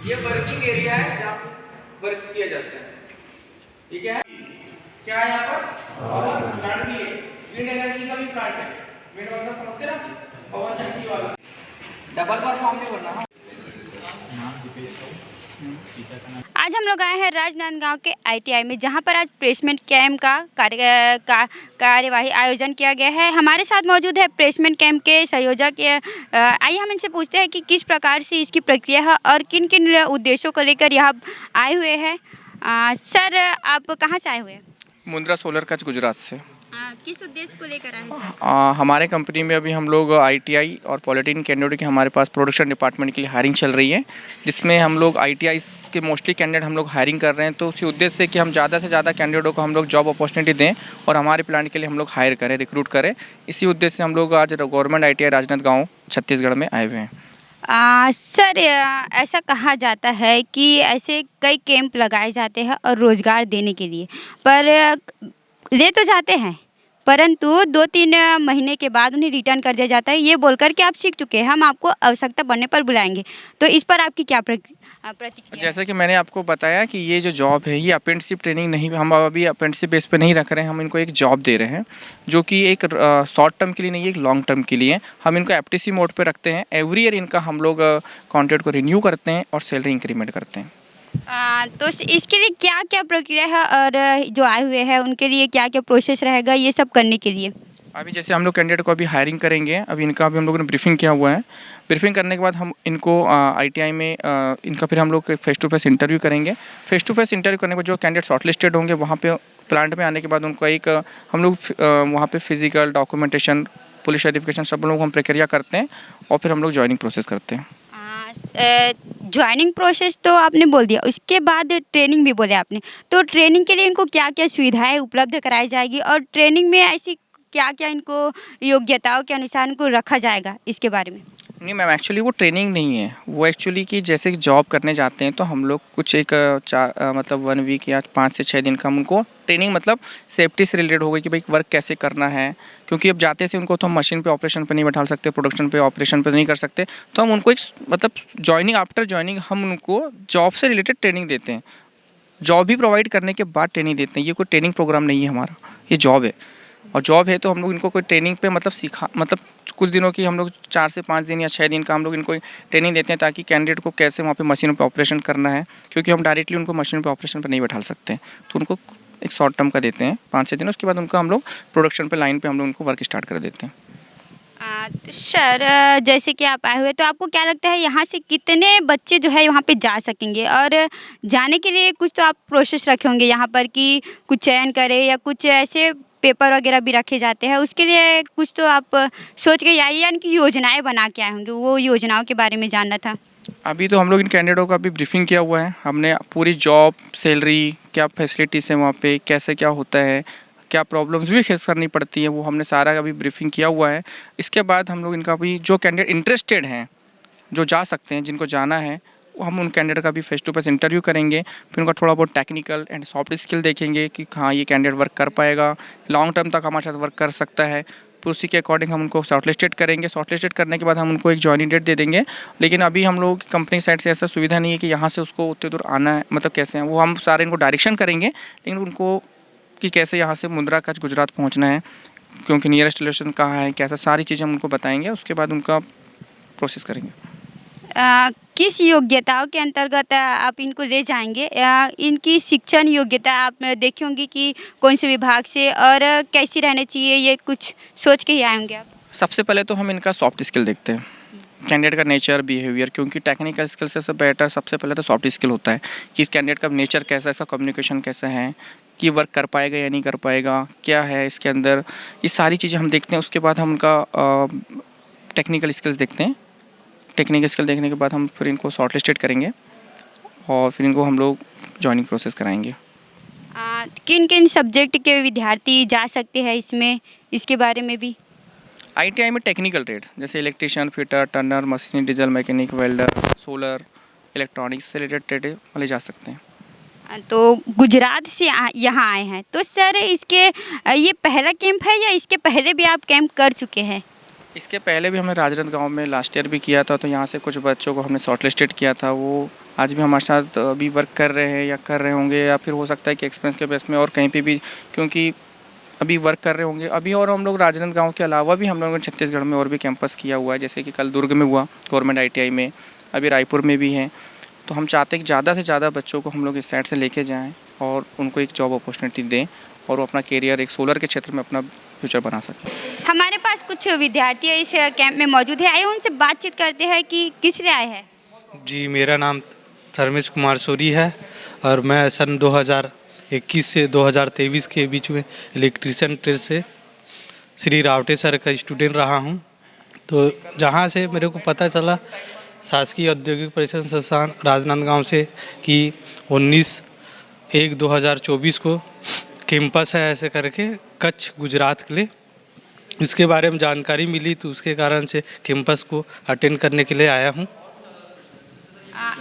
ये working area है जहाँ वर्क किया जाता है। ठीक है, क्या है यहाँ पर पावर प्लांट भी है, विंड एनर्जी का भी प्लांट है। विंड मतलब समझते ना, पवन शक्ति वाला, डबल परफॉर्म नहीं करना। आज हम लोग आए हैं राजनांदगांव के ITI में, जहां पर आज प्लेसमेंट कैंप का कार्यवाही आयोजन किया गया है। हमारे साथ मौजूद है प्लेसमेंट कैंप के संयोजक। आइए हम इनसे पूछते हैं कि किस प्रकार से इसकी प्रक्रिया है और किन किन उद्देश्यों को लेकर यहाँ आए हुए हैं। सर, आप कहाँ से आए हुए हैं? मुंद्रा सोलर कच्छ गुजरात से। किस उद्देश्य को लेकर आए हैं सर? हमारे कंपनी में अभी हम लोग ITI और पॉलिटेक्निक कैंडिडेट के हमारे पास प्रोडक्शन डिपार्टमेंट के लिए हायरिंग चल रही है, जिसमें हम लोग ITI के मोस्टली कैंडिडेट हम लोग हायरिंग कर रहे हैं। तो उसी उद्देश्य से कि हम ज़्यादा से ज़्यादा कैंडिडेटों को हम लोग जॉब अपॉर्चुनिटी दें और हमारे प्लांट के लिए हम लोग हायर करें, रिक्रूट करें। इसी उद्देश्य से हम लोग आज गवर्नमेंट ITI राजनांदगांव छत्तीसगढ़ में आए हुए हैं। सर, ऐसा कहा जाता है कि ऐसे कई कैंप लगाए जाते हैं और रोज़गार देने के लिए, पर ले तो जाते हैं परंतु 2-3 महीने के बाद उन्हें रिटर्न कर दिया जाता है, ये बोलकर कि आप सीख चुके हैं, हम आपको आवश्यकता पड़ने पर बुलाएंगे। तो इस पर आपकी क्या प्रतिक्रिया? जैसे कि मैंने आपको बताया कि ये जो जॉब है ये अप्रेंटिसशिप ट्रेनिंग नहीं, हम अभी अप्रेंटिसशिप बेस पे नहीं रख रहे हैं। हम इनको एक जॉब दे रहे हैं जो कि एक शॉर्ट टर्म के लिए नहीं, एक लॉन्ग टर्म के लिए। हम इनको FTC मोड पे रखते हैं। एवरी ईयर इनका हम लोग कॉन्ट्रैक्ट को रिन्यू करते हैं और सैलरी इंक्रीमेंट करते हैं। तो इसके लिए क्या क्या प्रक्रिया है और जो आए हुए हैं उनके लिए क्या क्या प्रोसेस रहेगा ये सब करने के लिए? अभी जैसे हम लोग कैंडिडेट को अभी हायरिंग करेंगे, अभी इनका अभी हम लोगों ने ब्रीफिंग किया हुआ है। ब्रीफिंग करने के बाद हम इनको ITI में इनका फिर हम लोग फेस टू फेस इंटरव्यू करेंगे। फेस टू फेस इंटरव्यू करने के बाद जो कैंडिडेट शॉर्टलिस्टेड होंगे वहाँ पे प्लांट में आने के बाद उनको एक हम लोग वहाँ पे फिजिकल, डॉक्यूमेंटेशन, पुलिस वेरिफिकेशन सब लोग हम प्रक्रिया करते हैं और फिर हम लोग ज्वाइनिंग प्रोसेस करते हैं। ज्वाइनिंग प्रोसेस तो आपने बोल दिया, उसके बाद ट्रेनिंग भी बोले आपने। तो ट्रेनिंग के लिए इनको क्या क्या सुविधाएं उपलब्ध कराई जाएगी और ट्रेनिंग में ऐसी क्या क्या इनको योग्यताओं के अनुसार इनको रखा जाएगा, इसके बारे में? नहीं मैम, एक्चुअली वो ट्रेनिंग नहीं है। वो एक्चुअली कि जैसे कि जॉब करने जाते हैं तो हम लोग कुछ एक मतलब 1 वीक या 5 से 6 दिन का हम उनको ट्रेनिंग, मतलब सेफ्टी से रिलेटेड हो गई कि भाई वर्क कैसे करना है। क्योंकि अब जाते से उनको तो हम मशीन पे ऑपरेशन पे नहीं बैठा सकते, प्रोडक्शन पे ऑपरेशन पे नहीं कर सकते। तो हम उनको एक मतलब जॉइनिंग, आफ्टर जॉइनिंग हम उनको जॉब से रिलेटेड ट्रेनिंग देते हैं। जॉब भी प्रोवाइड करने के बाद ट्रेनिंग देते हैं। ये कोई ट्रेनिंग प्रोग्राम नहीं है हमारा, ये जॉब है। और जॉब है तो हम लोग इनको कोई ट्रेनिंग पे मतलब सिखा, मतलब कुछ दिनों की हम लोग 4 से 5 दिन या 6 दिन का हम लोग इनको ट्रेनिंग देते हैं ताकि कैंडिडेट को कैसे वहाँ पे मशीनों पे ऑपरेशन करना है। क्योंकि हम डायरेक्टली उनको मशीन पे ऑपरेशन पे नहीं बैठा सकते, तो उनको एक शॉर्ट टर्म का देते हैं 5-6 दिन। उसके बाद उनको हम लोग प्रोडक्शन पे लाइन पे हम लोग उनको वर्क स्टार्ट कर देते हैं। तो सर, जैसे कि आप आए हुए, तो आपको क्या लगता है यहाँ से कितने बच्चे जो है वहाँ पे जा सकेंगे? और जाने के लिए कुछ तो आप प्रोसेस रखे होंगे यहाँ पर कि कुछ चयन करें या कुछ ऐसे पेपर वगैरह भी रखे जाते हैं, उसके लिए कुछ तो आप सोच के आइए, यानी कि योजनाएं बना के आए होंगे। वो योजनाओं के बारे में जानना था। अभी तो हम लोग इन कैंडिडेटों का अभी ब्रीफिंग किया हुआ है। हमने पूरी जॉब, सैलरी, क्या फैसिलिटीज़ है वहाँ पे, कैसे क्या होता है, क्या प्रॉब्लम्स भी फेस करनी पड़ती है, वो हमने सारा अभी ब्रीफिंग किया हुआ है। इसके बाद हम लोग इनका भी जो कैंडिडेट इंटरेस्टेड हैं, जो जा सकते हैं, जिनको जाना है, वो हम उन कैंडिडेट का भी फेस टू फेस इंटरव्यू करेंगे। फिर उनका थोड़ा बहुत टेक्निकल एंड सॉफ्ट स्किल देखेंगे कि हाँ ये कैंडिडेट वर्क कर पाएगा, लॉन्ग टर्म तक हमारे साथ वर्क कर सकता है। फिर उसी के अकॉर्डिंग हम उनको शॉर्टलिस्टेड करेंगे। शॉर्टलिस्टेड करने के बाद हम उनको एक जॉइनिंग डेट दे देंगे। लेकिन अभी हम लोग कंपनी साइड से ऐसा सुविधा नहीं है कि यहाँ से उसको उतने दूर आना है, मतलब कैसे हैं वो हम सारे इनको डायरेक्शन करेंगे। लेकिन उनको कि कैसे यहाँ से मुंद्रा कच्छ गुजरात पहुँचना है, क्योंकि नियरेस्ट स्टेशन कहाँ है, कैसा, सारी चीज़ें हम उनको बताएंगे। उसके बाद उनका प्रोसेस करेंगे। किस योग्यताओं के अंतर्गत आप इनको ले जाएंगे? इनकी शिक्षण योग्यता आप देखे होंगे कि कौन से विभाग से और कैसी रहनी चाहिए, ये कुछ सोच के ही आए होंगे आप? सबसे पहले तो हम इनका सॉफ्ट स्किल देखते हैं, कैंडिडेट का नेचर, बिहेवियर। क्योंकि टेक्निकल स्किल से बेटर सबसे पहले तो सॉफ्ट स्किल होता है कि इस कैंडिडेट का नेचर कैसा है, इसका कम्युनिकेशन कैसा है, कि वर्क कर पाएगा या नहीं कर पाएगा, क्या है इसके अंदर, ये सारी चीज़ें हम देखते हैं। उसके बाद हम उनका टेक्निकल स्किल्स देखते हैं। टेक्निकल स्किल देखने के बाद हम फिर इनको शॉर्टलिस्टेड करेंगे और फिर इनको हम लोग जॉइनिंग प्रोसेस कराएंगे। किन किन सब्जेक्ट के विद्यार्थी जा सकते हैं इसमें, इसके बारे में भी? ITI में टेक्निकल ट्रेड जैसे electrician, fitter, Turner, machine, diesel mechanic, welder, solar, electronics से रिलेटेड ट्रेड वाले जा सकते हैं। तो गुजरात से यहाँ आए हैं, तो सर इसके ये पहला कैंप है या इसके पहले भी आप कैंप कर चुके हैं? इसके पहले भी हमने राजनांदगांव में लास्ट ईयर भी किया था, तो यहाँ से कुछ बच्चों को हमने शॉर्ट लिस्टेड किया था। वो आज भी हमारे साथ अभी वर्क कर रहे हैं या कर रहे होंगे, या फिर हो सकता है कि एक्सपीरियंस के बेस में और कहीं पे भी, क्योंकि अभी वर्क कर रहे होंगे अभी। और हम लोग राजनांदगांव के अलावा भी हम लोगों ने छत्तीसगढ़ में और भी कैंपस किया हुआ है, जैसे कि कल दुर्ग में हुआ गवर्नमेंट ITI में, अभी रायपुर में भी है। तो हम चाहते हैं कि ज़्यादा से ज़्यादा बच्चों को हम लोग इस साइड से लेके जाएँ और उनको एक जॉब अपॉर्चुनिटी दें और वो अपना करियर एक सोलर के क्षेत्र में अपना फ्यूचर बना सकें। हमारे पास कुछ विद्यार्थी इस कैंप में मौजूद है, आइए उनसे बातचीत करते हैं कि किस लिए आए हैं। जी, मेरा नाम धर्मेश कुमार सूरी है और मैं सन 2021 से 2023 के बीच में इलेक्ट्रीशियन ट्रेड से श्री रावटे सर का स्टूडेंट रहा हूं। तो जहां से मेरे को पता चला शासकीय औद्योगिक प्रशिक्षण संस्थान राजनांदगांव से कि 19/1/2024 को कैंपस है ऐसे करके कच्छ गुजरात के लिए, इसके बारे में जानकारी मिली, तो उसके कारण से कैंपस को अटेंड करने के लिए आया हूं।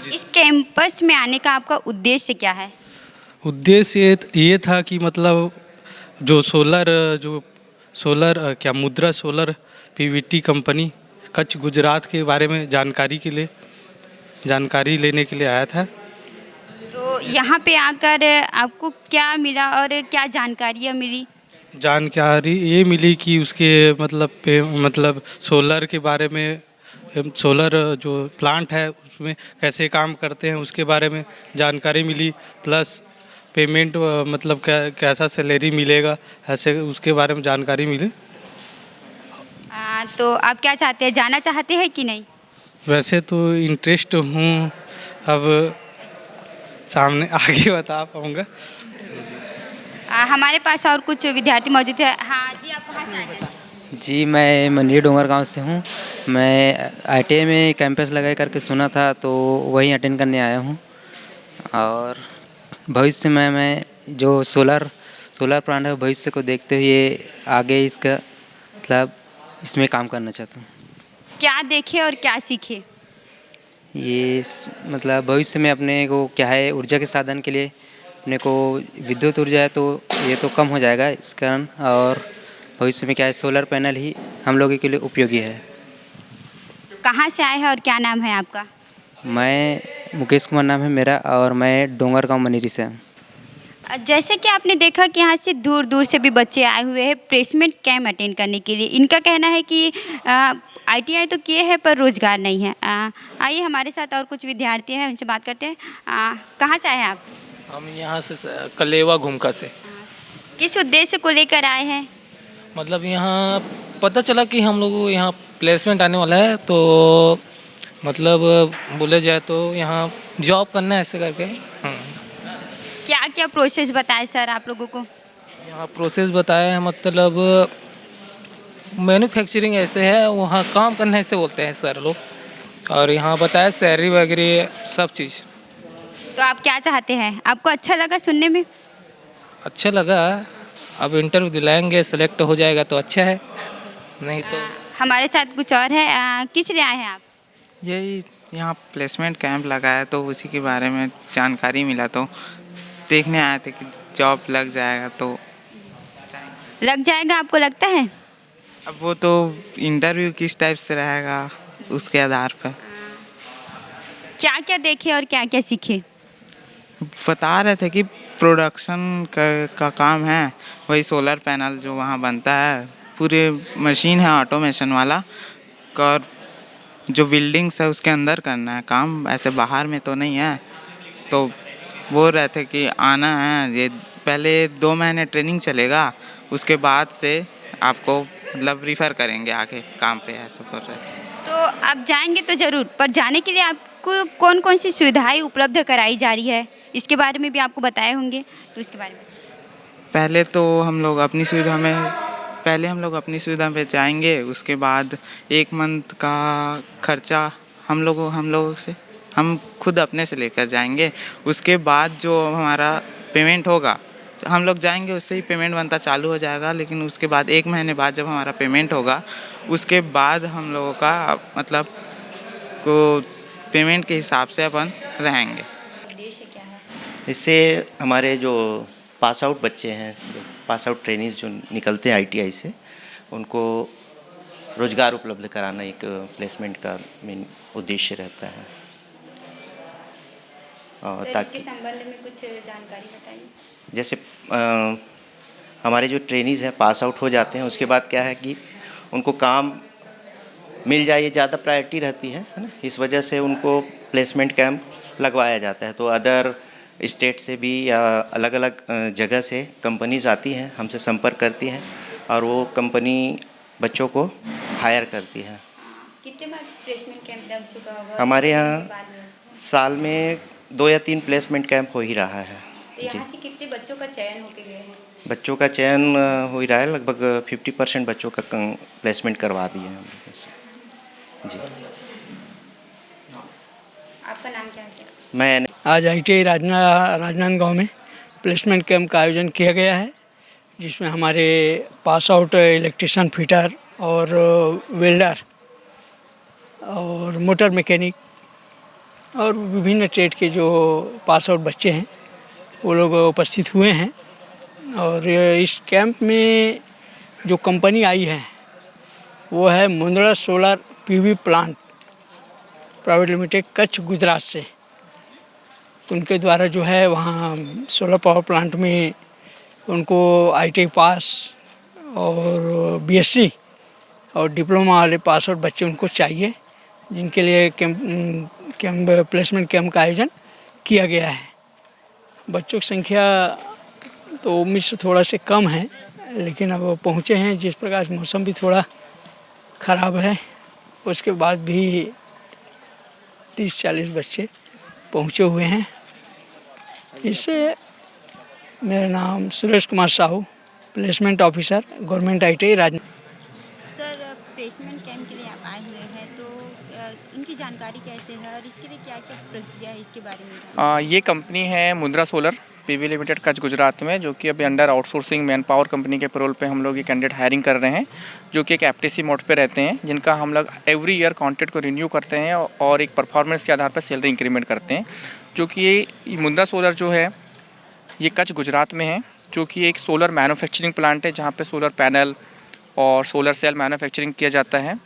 इस कैंपस में आने का आपका उद्देश्य क्या है? उद्देश्य ये था कि मतलब जो सोलर क्या मुद्रा solar PVT company Kutch Gujarat के बारे में जानकारी लेने के लिए आया था। तो यहाँ पे आकर आपको क्या मिला और क्या जानकारियाँ मिली? जानकारी ये मिली कि उसके मतलब सोलर के बारे में, सोलर जो प्लांट है उसमें कैसे काम करते हैं उसके बारे में जानकारी मिली, प्लस पेमेंट मतलब कैसा सैलरी मिलेगा ऐसे उसके बारे में जानकारी मिली। तो आप क्या चाहते हैं, जाना चाहते हैं कि नहीं? वैसे तो इंटरेस्ट हूँ, अब सामने आगे बता पाऊँगा। हमारे पास और कुछ विद्यार्थी मौजूद है। हाँ जी, आप कहाँ से आए हैं? जी, मैं मंदिर डोंगरगांव से हूँ। मैं ITI में कैंपस लगा करके सुना था, तो वहीं अटेंड करने आया हूँ। और भविष्य में मैं जो सोलर प्लांट है भविष्य को देखते हुए आगे इसका मतलब इसमें काम करना चाहता हूँ। क्या देखे और क्या सीखे? ये मतलब भविष्य में अपने को क्या है, ऊर्जा के साधन के लिए अपने को विद्युत ऊर्जा है तो ये तो कम हो जाएगा इस कारण, और भविष्य में क्या है सोलर पैनल ही हम लोगों के लिए उपयोगी है। कहाँ से आए हैं और क्या नाम है आपका? मैं मुकेश कुमार नाम है मेरा, और मैं डोंगरगांव मनीरी से हूँ। जैसे कि आपने देखा कि यहाँ से दूर दूर से भी बच्चे आए हुए हैं प्लेसमेंट कैंप अटेंड करने के लिए। इनका कहना है कि ITI तो किए हैं पर रोज़गार नहीं है। आइए हमारे साथ और कुछ विद्यार्थी हैं, उनसे बात करते हैं। कहाँ से आए हैं आप? हम यहाँ से कलेवा घुमका से। किस उद्देश्य को लेकर आए हैं? मतलब यहाँ पता चला कि हम लोग यहाँ प्लेसमेंट आने वाला है, तो मतलब बोले जाए तो यहाँ जॉब करना है ऐसे करके। क्या क्या प्रोसेस बताए सर आप लोगों को? यहाँ प्रोसेस बताया है, मतलब मैन्युफैक्चरिंग ऐसे है, वहाँ काम करना ऐसे बोलते हैं सर लोग। और यहाँ बताया सैलरी वगैरह सब चीज़। तो आप क्या चाहते हैं? आपको अच्छा लगा सुनने में? अच्छा लगा, अब इंटरव्यू दिलाएंगे, सेलेक्ट हो जाएगा तो अच्छा है, नहीं तो। हमारे साथ कुछ और है। किस लिए आए हैं आप? यही यहाँ प्लेसमेंट कैंप लगा है तो उसी के बारे में जानकारी मिला, तो देखने आए थे कि जॉब लग जाएगा तो। लग जाएगा आपको लगता है? अब वो तो इंटरव्यू किस टाइप से रहेगा उसके आधार पर। क्या क्या देखे और क्या क्या सीखे? बता रहे थे कि प्रोडक्शन का काम है, वही सोलर पैनल जो वहाँ बनता है, पूरे मशीन है ऑटोमेशन वाला, और जो बिल्डिंग्स है उसके अंदर करना है काम, ऐसे बाहर में तो नहीं है। तो बोल रहे थे कि आना है, ये पहले 2 महीने ट्रेनिंग चलेगा, उसके बाद से आपको मतलब रिफ़र करेंगे आगे काम पे, ऐसा कर रहे थे। तो आप जाएंगे तो ज़रूर, पर जाने के लिए आपको कौन कौन सी सुविधाएं उपलब्ध कराई जा रही है इसके बारे में भी आपको बताए होंगे, तो इसके बारे में। पहले तो हम लोग अपनी सुविधा पे जाएंगे, उसके बाद 1 मंथ का खर्चा हम लोगों से हम खुद अपने से लेकर जाएंगे। उसके बाद जो हमारा पेमेंट होगा, हम लोग जाएंगे उससे ही पेमेंट बनता चालू हो जाएगा, लेकिन उसके बाद 1 महीने बाद जब हमारा पेमेंट होगा, उसके बाद हम लोगों का मतलब को पेमेंट के हिसाब से अपन रहेंगे। उद्देश्य क्या है? इससे हमारे जो पास आउट बच्चे हैं, जो पास आउट ट्रेनीज जो निकलते हैं आईटीआई से, उनको रोज़गार उपलब्ध कराना एक प्लेसमेंट का मेन उद्देश्य रहता है। और सर, ताकि इसके संबंध में कुछ जानकारी बताइए। जैसे हमारे जो ट्रेनीज़ हैं पास आउट हो जाते हैं, उसके बाद क्या है कि उनको काम मिल जाए, ये ज़्यादा प्रायोरिटी रहती है ना। इस वजह से उनको प्लेसमेंट कैंप लगवाया जाता है। तो अदर स्टेट से भी या अलग अलग जगह से कंपनीज आती हैं, हमसे संपर्क करती हैं और वो कंपनी बच्चों को हायर करती है। कितने बार प्लेसमेंट कैंप लग चुका होगा? हमारे यहाँ कितने बाद में? साल में 2 या 3 प्लेसमेंट कैंप हो ही रहा है। तो यहाँ से कितने बच्चों का चयन होके गए हैं? बच्चों का चयन हो ही रहा है, लगभग 50% बच्चों का प्लेसमेंट करवा दिए हैं हम लोग। जी, आपका नाम क्या है सर? मैं आज ITI राजनांदगांव में प्लेसमेंट कैंप का आयोजन किया गया है, जिसमें हमारे पास आउट इलेक्ट्रिशियन, फिटर और वेल्डर और मोटर मैकेनिक और विभिन्न ट्रेड के जो पास आउट बच्चे हैं वो लोग उपस्थित हुए हैं। और इस कैंप में जो कंपनी आई है वो है Mundra solar PV plant private limited, Kutch, Gujarat से। तो उनके द्वारा जो है वहाँ सोलर पावर प्लांट में उनको ITI पास और BSc और डिप्लोमा वाले पास आउट बच्चे उनको चाहिए, जिनके लिए प्लेसमेंट कैंप का आयोजन किया गया है। बच्चों की संख्या तो उम्मीद से थोड़ा से कम है, लेकिन अब वो पहुँचे हैं। जिस प्रकार मौसम भी थोड़ा ख़राब है, उसके बाद भी 30-40 बच्चे पहुँचे हुए हैं। इससे मेरा नाम Suresh Kumar Sahu, placement officer, government ITI Rajnandgaon. Sir, placement camp के लिए आप आए हुए हैं, तो इनकी जानकारी कैसे है और इसके लिए क्या क्या प्रक्रिया है, इसके बारे में? ये कंपनी है Mundra solar PV limited, Kutch, Gujarat में, जो कि अभी under outsourcing man power company के पेरोल पे हम लोग ये कैंडिडेट हायरिंग कर रहे हैं, जो कि एक FTC मोड पे रहते हैं, जिनका हम लोग एवरी ईयर कॉन्ट्रैक्ट को रिन्यू करते हैं और एक परफॉर्मेंस के आधार पर सैलरी इंक्रीमेंट करते हैं। जो कि ये मुंद्रा सोलर जो है ये कच्छ, गुजरात में है, जो कि एक सोलर मैन्युफैक्चरिंग प्लांट है, जहाँ पे सोलर पैनल और सोलर सेल मैन्युफैक्चरिंग किया जाता है।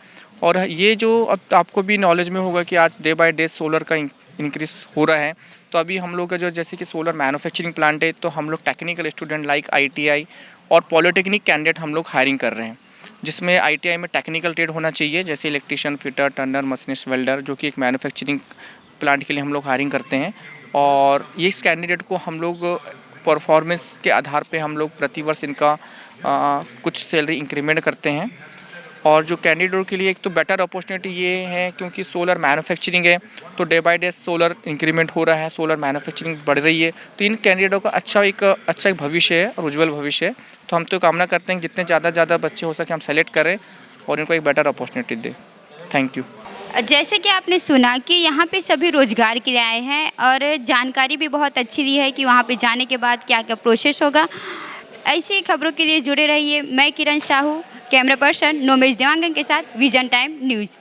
और ये जो अब आपको भी नॉलेज में होगा कि आज डे बाय डे सोलर का इंक्रीज हो रहा है। तो अभी हम लोग का जो जैसे कि सोलर मैन्युफैक्चरिंग प्लांट है, तो हम लोग टेक्निकल स्टूडेंट लाइक ITI और पॉलिटेक्निक कैंडिडेट हम लोग हायरिंग कर रहे हैं, जिसमें ITI में टेक्निकल ट्रेड होना चाहिए, जैसे electrician, fitter, Turner, machinist, welder, जो कि एक मैन्युफैक्चरिंग प्लांट के लिए हम लोग हायरिंग करते हैं। और ये इस कैंडिडेट को हम लोग परफॉर्मेंस के आधार पे हम लोग प्रतिवर्ष इनका कुछ सैलरी इंक्रीमेंट करते हैं। और जो कैंडिडेट के लिए एक तो बेटर अपॉर्चुनिटी ये है, क्योंकि सोलर मैन्युफैक्चरिंग है, तो day by day solar increment हो रहा है, सोलर मैन्युफैक्चरिंग बढ़ रही है, तो इन कैंडिडेटों का अच्छा एक भविष्य है और उज्ज्वल भविष्य है। तो हम तो कामना करते हैं जितने ज़्यादा बच्चे हो सके हम सेलेक्ट करें और इनको एक बेटर अपॉर्चुनिटी दें। Thank you. जैसे कि आपने सुना कि यहाँ पे सभी रोजगार के लिए आए हैं और जानकारी भी बहुत अच्छी दी है कि वहाँ पे जाने के बाद क्या क्या प्रोसेस होगा। ऐसी खबरों के लिए जुड़े रहिए। मैं किरण साहू, कैमरा पर्सन नोमेश देवांगन के साथ विजन टाइम न्यूज़।